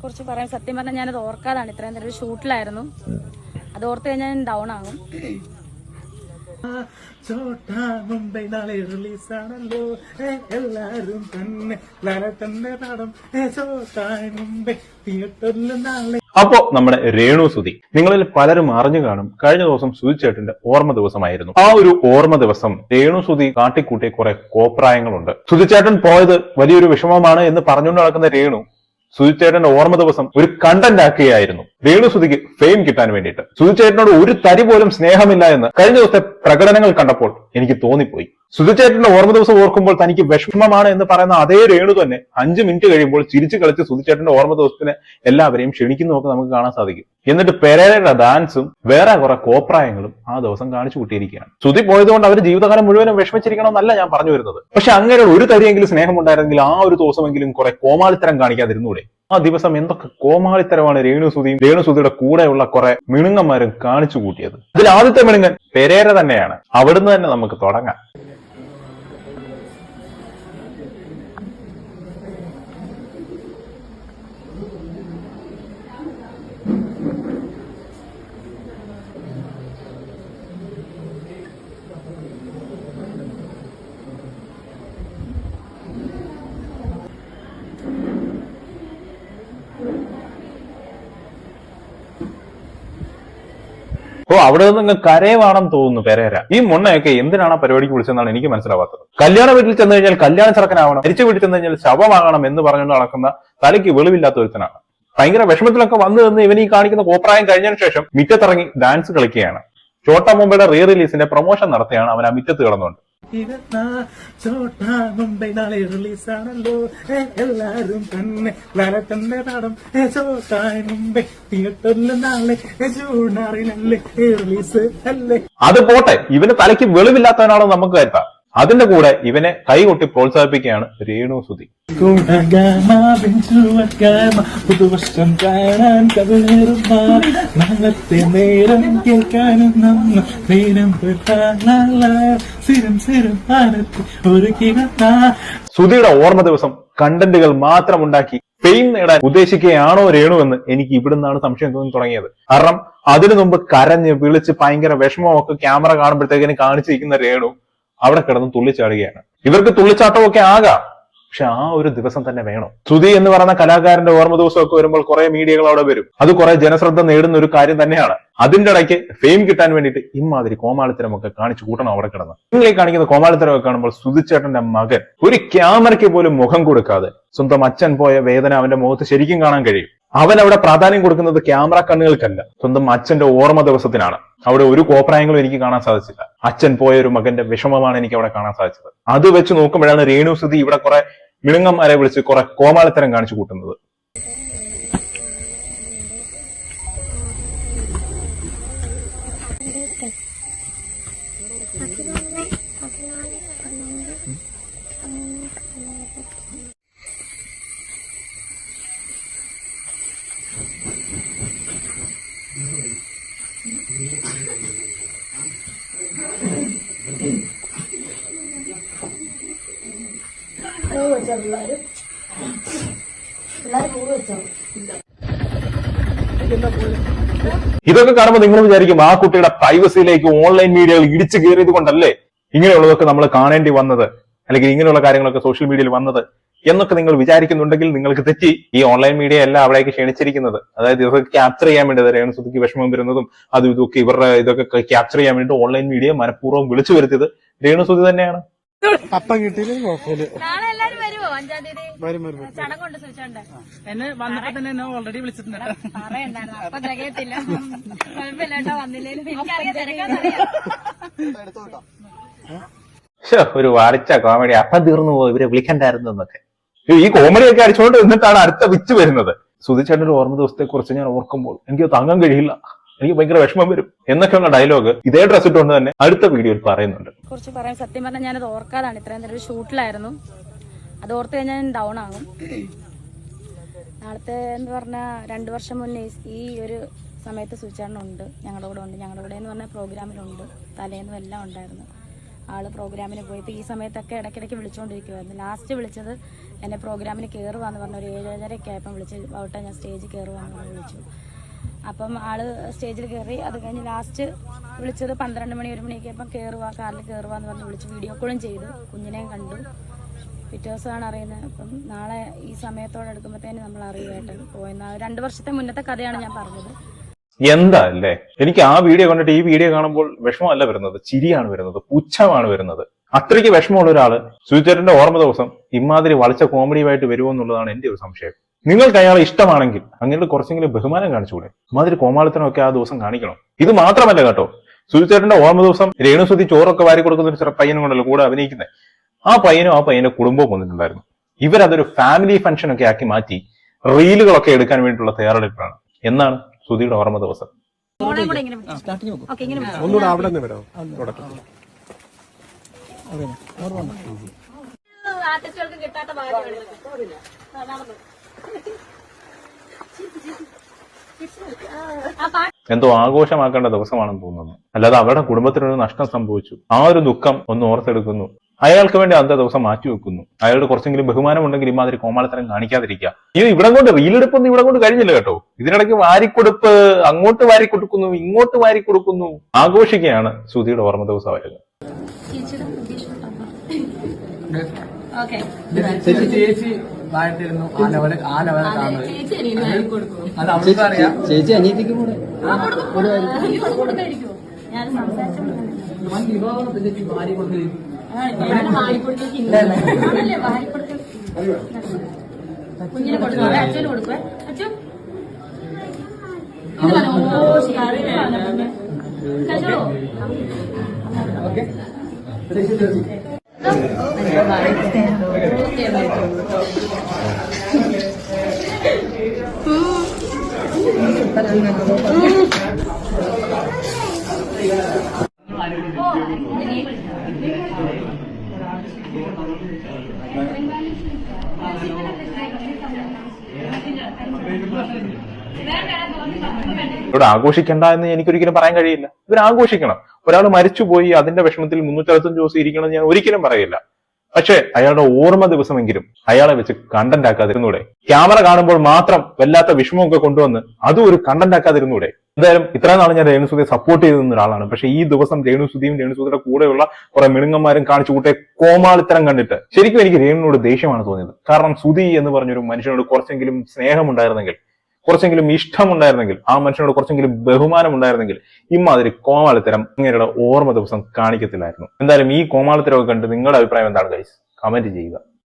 കുറിച്ച് പറയാൻ സത്യം പറഞ്ഞാൽ ഞാനത് ഓർക്കാതാണ്. ഇത്രയും നേരം ഒരു ഷൂട്ടിലായിരുന്നു. അത് ഓർത്ത് കഴിഞ്ഞാൽ ഞാൻ ഡൗൺ ആകും. മുംബൈ നാളെ റിലീസാണല്ലോ എല്ലാരും തന്നെ മുംബൈ തിയേറ്ററിൽ നാളെ. അപ്പോ നമ്മുടെ രേണു സുധി നിങ്ങളിൽ പലരും അറിഞ്ഞു കാണും. കഴിഞ്ഞ ദിവസം സുധി ചേട്ടന്റെ ഓർമ്മ ദിവസമായിരുന്നു. ആ ഒരു ഓർമ്മ ദിവസം രേണു സുധി കാട്ടിക്കൂട്ടിയ കുറെ കോപ്രായങ്ങളുണ്ട്. സുധി ചേട്ടൻ പോയത് വലിയൊരു വിഷമമാണ് എന്ന് പറഞ്ഞുകൊണ്ട് നടക്കുന്ന രേണു സുധിച്ചേട്ടന്റെ ഓർമ്മ ദിവസം ഒരു കണ്ടന്റ് ആക്കുകയായിരുന്നു രേണു സുധിക്ക് ഫെയിം കിട്ടാൻ വേണ്ടിയിട്ട്. സുധിച്ചേട്ടനോട് ഒരു തരി പോലും സ്നേഹമില്ല എന്ന് കഴിഞ്ഞ ദിവസത്തെ പ്രകടനങ്ങൾ കണ്ടപ്പോൾ എനിക്ക് തോന്നിപ്പോയി. സുധിച്ചേട്ടന്റെ ഓർമ്മ ദിവസം ഓർക്കുമ്പോൾ തനിക്ക് വിഷമമാണ് എന്ന് പറയുന്ന അതേ രേണു തന്നെ 5 മിനിറ്റ് കഴിയുമ്പോൾ ചിരിച്ചു കളിച്ച് സുധിച്ചേട്ടന്റെ ഓർമ്മ ദിവസത്തിന് എല്ലാവരെയും ക്ഷണിക്കുന്നതൊക്കെ നമുക്ക് കാണാൻ സാധിക്കും. എന്നിട്ട് പെരേരയുടെ ഡാൻസും വേറെ കുറെ കോപ്രായങ്ങളും ആ ദിവസം കാണിച്ചു കൂട്ടിയിരിക്കുകയാണ്. സുധി പോയതുകൊണ്ട് അവർ ജീവിതകാലം മുഴുവനും വിഷമിച്ചിരിക്കണമെന്നല്ല ഞാൻ പറഞ്ഞു വരുന്നത്. പക്ഷെ അങ്ങനെ ഒരു തരിയെങ്കിലും സ്നേഹമുണ്ടായിരുന്നെങ്കിൽ ആ ഒരു ദിവസമെങ്കിലും കുറെ കോമാളിത്തരം കാണിക്കാതിരുന്നൂടെ? ആ ദിവസം എന്തൊക്കെ കോമാളിത്തരമാണ് രേണു സുധിയുടെ കൂടെയുള്ള കുറെ മിണുങ്ങന്മാരും കാണിച്ചു കൂട്ടിയത്. ഇതിൽ ആദ്യത്തെ മിണുങ്ങൻ പെരേര തന്നെയാണ്. അവിടുന്ന് തന്നെ നമുക്ക് തുടങ്ങാം. അവിടെ നിന്ന് കരയവാണെന്ന് തോന്നുന്നു പെരേര. ഈ മുണ്ണയൊക്കെ എന്തിനാണ് ആ പരിപാടിക്ക് വിളിച്ചതെന്നാണ് എനിക്ക് മനസ്സിലാവാത്തത്. കല്യാണ വീട്ടിൽ ചെന്ന് കഴിഞ്ഞാൽ കല്യാണ ചെറുക്കനാവണം, മരിച്ച വീട്ടിൽ ചെന്ന് കഴിഞ്ഞാൽ ശവമാകണം എന്ന് പറഞ്ഞുകൊണ്ട് നടക്കുന്ന തലയ്ക്ക് വെളിവില്ലാത്ത ഒരുത്തനാണ്. ഭയങ്കര വിഷമത്തിലൊക്കെ വന്നു നിന്ന് ഇവൻ ഈ കാണിക്കുന്ന കോപ്രായം കഴിഞ്ഞതിന് ശേഷം മിറ്റത്തിറങ്ങി ഡാൻസ് കളിക്കുകയാണ്. ചോട്ടാ മുംബൈയുടെ റീ റിലീസിന്റെ പ്രൊമോഷൻ നടത്തിയാണ് അവൻ ആ മിറ്റത്ത് കിടന്നുകൊണ്ട്. മുംബൈ നാളെ റിലീസാണല്ലോ എല്ലാരും തന്നെ മുംബൈ തിയേറ്ററിൽ നാളെ ജൂൺ 6 റിലീസ് അല്ലേ. അത് പോട്ടെ, ഇവന് തലയ്ക്ക് വെളിവില്ലാത്തവനാണോ നമുക്ക് കരുതാം. അതിന്റെ കൂടെ ഇവനെ കൈകൊട്ടി പ്രോത്സാഹിപ്പിക്കുകയാണ് രേണു സുധി. പുതുവർഷം കാണാൻ നാളത്തെ നേരം കേൾക്കാനും സുധിയുടെ ഓർമ്മ ദിവസം കണ്ടന്റുകൾ മാത്രം ഉണ്ടാക്കി ഫെയിം നേടാൻ ഉദ്ദേശിക്കുകയാണോ രേണു എന്ന് എനിക്ക് ഇവിടുന്നാണ് സംശയം തോന്നി തുടങ്ങിയത്. കാരണം അതിനു മുമ്പ് കരഞ്ഞ് വിളിച്ച് ഭയങ്കര വിഷമമൊക്കെ ക്യാമറ കാണുമ്പോഴത്തേക്കിന് കാണിച്ചിരിക്കുന്ന രേണു അവിടെ കിടന്ന് തുള്ളിച്ചാടുകയാണ്. ഇവർക്ക് തുള്ളിച്ചാട്ടമൊക്കെ ആകാം, പക്ഷെ ആ ഒരു ദിവസം തന്നെ വേണം. സുധി എന്ന് പറയുന്ന കലാകാരന്റെ ഓർമ്മ ദിവസമൊക്കെ വരുമ്പോൾ കുറെ മീഡിയകൾ അവിടെ വരും. അത് കുറെ ജനശ്രദ്ധ നേടുന്ന ഒരു കാര്യം തന്നെയാണ്. അതിന്റെ ഇടയ്ക്ക് ഫെയിം കിട്ടാൻ വേണ്ടിയിട്ട് ഇമാതിരി കോമാളിത്തരമൊക്കെ കാണിച്ചു കൂട്ടണം അവിടെ കിടന്ന്. നിങ്ങൾ ഈ കാണിക്കുന്ന കോമാളിത്തരമൊക്കെ കാണുമ്പോൾ സുധിച്ചേട്ടന്റെ മകൻ ഒരു ക്യാമറയ്ക്ക് പോലും മുഖം കൊടുക്കാതെ സ്വന്തം അച്ഛൻ പോയ വേദന അവന്റെ മുഖത്ത് ശരിക്കും കാണാൻ കഴിയും. അവൻ അവിടെ പ്രാധാന്യം കൊടുക്കുന്നത് ക്യാമറ കണ്ണുകൾക്കല്ല, സ്വന്തം അച്ഛന്റെ ഓർമ്മ ദിവസത്തിനാണ്. അവിടെ ഒരു കോപ്രായങ്ങളും എനിക്ക് കാണാൻ സാധിച്ചില്ല. അച്ഛൻ പോയ ഒരു മകന്റെ വിഷമമാണ് എനിക്ക് അവിടെ കാണാൻ സാധിച്ചത്. അത് വെച്ച് നോക്കുമ്പോഴാണ് രേണു സുധി ഇവിടെ കുറെ മിണുങ്ങന്മാരെ വിളിച്ച് കുറെ കോമാളിത്തരം കാണിച്ചു കൂട്ടുന്നത്. ഇതൊക്കെ കാണുമ്പോൾ നിങ്ങൾ വിചാരിക്കും ആ കുട്ടിയുടെ പ്രൈവസിയിലേക്ക് ഓൺലൈൻ മീഡിയകൾ ഇടിച്ചു കയറിയത് കൊണ്ടല്ലേ ഇങ്ങനെയുള്ളതൊക്കെ നമ്മൾ കാണേണ്ടി വന്നത്, അല്ലെങ്കിൽ ഇങ്ങനെയുള്ള കാര്യങ്ങളൊക്കെ സോഷ്യൽ മീഡിയയിൽ വന്നത് എന്നൊക്കെ നിങ്ങൾ വിചാരിക്കുന്നുണ്ടെങ്കിൽ നിങ്ങൾക്ക് തെറ്റി. ഈ ഓൺലൈൻ മീഡിയ അല്ല അവിടേക്ക് ക്ഷണിച്ചിരിക്കുന്നത്. അതായത് ഇതൊക്കെ ക്യാപ്ചർ ചെയ്യാൻ വേണ്ടി രേണു സുധിക്ക് വിഷമം വരുന്നതും അതും ഇതൊക്കെ ഇവരുടെ ഇതൊക്കെ ക്യാപ്ചർ ചെയ്യാൻ വേണ്ടി ഓൺലൈൻ മീഡിയ മനഃപൂർവ്വം വിളിച്ചു വരുത്തിയത് രേണു സുധി തന്നെയാണ്. അപ്പം കിട്ടിയില്ലേ കുഴപ്പമില്ല. നാളെ എല്ലാരും വരുമോ? 5-ാം തീയതി ചടങ്ങുണ്ട് ചോദിച്ചോണ്ട് എന്നെ വന്നപ്പോ തന്നെ എന്നെ ഓൾറെഡി വിളിച്ചിട്ടുണ്ട്. പറയണ്ടായിരുന്നു, അപ്പൊ തികയത്തില്ല. കുഴപ്പമില്ല കേട്ടോ, വന്നില്ലേലും ഒരു വാടിച്ച കോമഡി. അപ്പം തീർന്നു പോകും ഇവരെ വിളിക്കണ്ടായിരുന്നു എന്നൊക്കെ. ഈ കോമഡിയൊക്കെ അടിച്ചുകൊണ്ട് എന്നിട്ടാണ് അടുത്ത വിച്ച് വരുന്നത്. സുധിച്ചേട്ടന്റെ ഓർമ്മ ദിവസത്തെ കുറിച്ച് ഞാൻ ഓർക്കുമ്പോൾ എനിക്ക് താങ്ങാൻ കഴിയില്ല, എനിക്ക് ഭയങ്കര വിഷമം വരും എന്നൊക്കെയുള്ള ഡയലോഗ് ഇതേ ഡ്രസ് ഇട്ടുകൊണ്ട് തന്നെ അടുത്ത വീഡിയോയിൽ പറയുന്നുണ്ട്. കുറിച്ച് പറയാൻ സത്യം പറഞ്ഞാൽ ഞാനത് ഓർക്കാതാണ്. ഇത്രയും നേരം ഒരു ഷൂട്ടിലായിരുന്നു. അത് ഓർത്ത് കഴിഞ്ഞാൽ ഞാൻ ഡൗൺ ആകും. നാളത്തെ എന്ന് പറഞ്ഞാൽ 2 വർഷം മുന്നേ ഈ ഒരു സമയത്ത് സുചേട്ടനുണ്ട്, ഞങ്ങളുടെ കൂടെ ഉണ്ട്. ഞങ്ങളുടെ കൂടെ എന്ന് പറഞ്ഞാൽ പ്രോഗ്രാമിലുണ്ട്, തലേന്നും എല്ലാം ഉണ്ടായിരുന്നു. ആള് പ്രോഗ്രാമിന് പോയി. ഇപ്പോൾ ഈ സമയത്തൊക്കെ ഇടയ്ക്കിടയ്ക്ക് വിളിച്ചുകൊണ്ടിരിക്കുമായിരുന്നു. ലാസ്റ്റ് വിളിച്ചത് എന്നെ പ്രോഗ്രാമിന് കയറുവാന്ന് പറഞ്ഞ ഒരു 7:30 ആയപ്പം വിളിച്ച് വൗട്ടെ ഞാൻ സ്റ്റേജിൽ കയറുവാന്ന് പറഞ്ഞ് വിളിച്ചു. അപ്പം ആള് സ്റ്റേജിൽ കയറി. അത് കഴിഞ്ഞ് ലാസ്റ്റ് വിളിച്ചത് 12 മണി 1 മണിയൊക്കെ ആയപ്പം കാറിൽ കയറുവാന്ന് പറഞ്ഞ് വിളിച്ച് വീഡിയോ കോളും ചെയ്തു. കുഞ്ഞിനെയും കണ്ടു. പിറ്റേ ദിവസമാണ് അറിയുന്നത്. അപ്പം നാളെ ഈ സമയത്തോടെ എടുക്കുമ്പോഴത്തേന് നമ്മൾ അറിയുമായിട്ട് പോയെന്ന 2 വർഷത്തെ മുന്നത്തെ കഥയാണ് ഞാൻ പറഞ്ഞത്. എന്താ അല്ലേ, എനിക്ക് ആ വീഡിയോ കണ്ടിട്ട് ഈ വീഡിയോ കാണുമ്പോൾ വിഷമമല്ല വരുന്നത്, ചിരിയാണ് വരുന്നത്, പുച്ഛമാണ് വരുന്നത്. അത്രയ്ക്ക് വിഷമമുള്ള ഒരാള് സുചേട്ടന്റെ ഓർമ്മ ദിവസം ഇമാതിരി വളച്ച കോമഡിയുമായിട്ട് വരുമോ എന്നുള്ളതാണ് എന്റെ ഒരു സംശയം. നിങ്ങൾക്ക് അയാളെ ഇഷ്ടമാണെങ്കിൽ അങ്ങനെ കുറച്ചെങ്കിലും ബഹുമാനം കാണിച്ചുകൂടെ? ഇമാതിരി കോമാളിത്തനമൊക്കെ ആ ദിവസം കാണിക്കണം. ഇത് മാത്രമല്ല കേട്ടോ, സുചേട്ടന്റെ ഓർമ്മ ദിവസം രേണുസുതി ചോറൊക്കെ വാരി കൊടുക്കുന്ന ഒരു ചെറു പയ്യനും കൊണ്ടല്ലോ കൂടെ അഭിനയിക്കുന്നത്. ആ പയ്യനും ആ പയ്യന്റെ കുടുംബവും വന്നിട്ടുണ്ടായിരുന്നു. ഇവരതൊരു ഫാമിലി ഫംഗ്ഷൻ ഒക്കെ ആക്കി മാറ്റി റീലുകളൊക്കെ എടുക്കാൻ വേണ്ടിയിട്ടുള്ള തയ്യാറെടുപ്പാണ്. എന്നാണ് സുധിയുടെ ഓർമ്മ ദിവസം. ഒന്നുകൂടെ അവിടെ നിന്ന് വിടാം. ആർട്ടിസ്റ്റുകൾക്ക് കിട്ടാത്ത ഭാഗ്യമാണ്. എന്തോ ആഘോഷമാക്കേണ്ട ദിവസമാണെന്ന് തോന്നുന്നു. അല്ലാതെ അവരുടെ കുടുംബത്തിനൊരു നഷ്ടം സംഭവിച്ചു, ആ ഒരു ദുഃഖം ഒന്ന് ഓർത്തെടുക്കുന്നു. അയാൾക്ക് വേണ്ടി അന്നത്തെ ദിവസം മാറ്റിവെക്കുന്നു. അയാളുടെ കുറച്ചെങ്കിലും ബഹുമാനം ഉണ്ടെങ്കിൽ ഇമാതിരി കോമാളിത്തരം കാണിക്കാതിരിക്കുക. ഇത് ഇവിടെ കൊണ്ട് റീലെടുപ്പൊന്നും ഇവിടെ കൊണ്ട് കഴിഞ്ഞില്ല കേട്ടോ. ഇതിനിടയ്ക്ക് വാരിക്കൊടുപ്പ്, അങ്ങോട്ട് വാരിക്കൊടുക്കുന്നു, ഇങ്ങോട്ട് വാരിക്കൊടുക്കുന്നു. ആഘോഷിക്കുകയാണ് സുധിയുടെ ഓർമ്മ ദിവസം വരുന്നത്. ചേച്ചി വാഴ്ത്തിരുന്നു ആ ലെവല് കാണുന്നത്. അത് അവൾക്ക് അറിയാം. ചേച്ചി അനിയത്തിക്ക് കൂടെ ഭാര്യ കൊടുത്തില്ല. കുഞ്ഞിനെ കൊടുക്കുക, അച്ഛന് കൊടുക്കുക. അച്ഛൻ ഇവിടെ ആഘോഷിക്കണ്ട എന്ന് എനിക്കൊരിക്കലും പറയാൻ കഴിയില്ല. ഇവർ ആഘോഷിക്കണം. ഒരാൾ മരിച്ചുപോയി, അതിന്റെ വിഷമത്തിൽ 365 ദിവസം ഇരിക്കണം ഞാൻ ഒരിക്കലും പറയില്ല. പക്ഷെ അയാളുടെ ഓർമ്മ ദിവസമെങ്കിലും അയാളെ വെച്ച് കണ്ടന്റ് ആക്കാതിരുന്നൂടെ? ക്യാമറ കാണുമ്പോൾ മാത്രം വല്ലാത്ത വിഷമമൊക്കെ കൊണ്ടുവന്ന് അതും ഒരു കണ്ടന്റ് ആക്കാതിരുന്നൂടെ? എന്തായാലും ഇത്രയും നാൾ ഞാൻ രേണുസുതിയെ സപ്പോർട്ട് ചെയ്തു നിന്ന ഒരാളാണ്. പക്ഷെ ഈ ദിവസം രേണുസുതിയും രേണുസുതിയുടെ കൂടെയുള്ള കുറെ മിണുങ്ങന്മാരും കാണിച്ചു കൂട്ടിയ കോമാളിത്തരം കണ്ടിട്ട് ശരിക്കും എനിക്ക് രേണുവിനോട് ദേഷ്യമാണ് തോന്നിയത്. കാരണം സുധി എന്ന് പറഞ്ഞൊരു മനുഷ്യനോട് കുറച്ചെങ്കിലും സ്നേഹമുണ്ടായിരുന്നെങ്കിൽ, കുറച്ചെങ്കിലും ഇഷ്ടമുണ്ടായിരുന്നെങ്കിൽ, ആ മനുഷ്യനോട് കുറച്ചെങ്കിലും ബഹുമാനം ഉണ്ടായിരുന്നെങ്കിൽ ഇമാതിരി കോമാളിത്തരം ഇങ്ങനെയുള്ള ഓർമ്മ ദിവസം കാണിക്കത്തില്ലായിരുന്നു. എന്തായാലും ഈ കോമാളിത്തരമൊക്കെ കണ്ട് നിങ്ങളുടെ അഭിപ്രായം എന്താണ് ഗൈസ്? കമന്റ് ചെയ്യുക.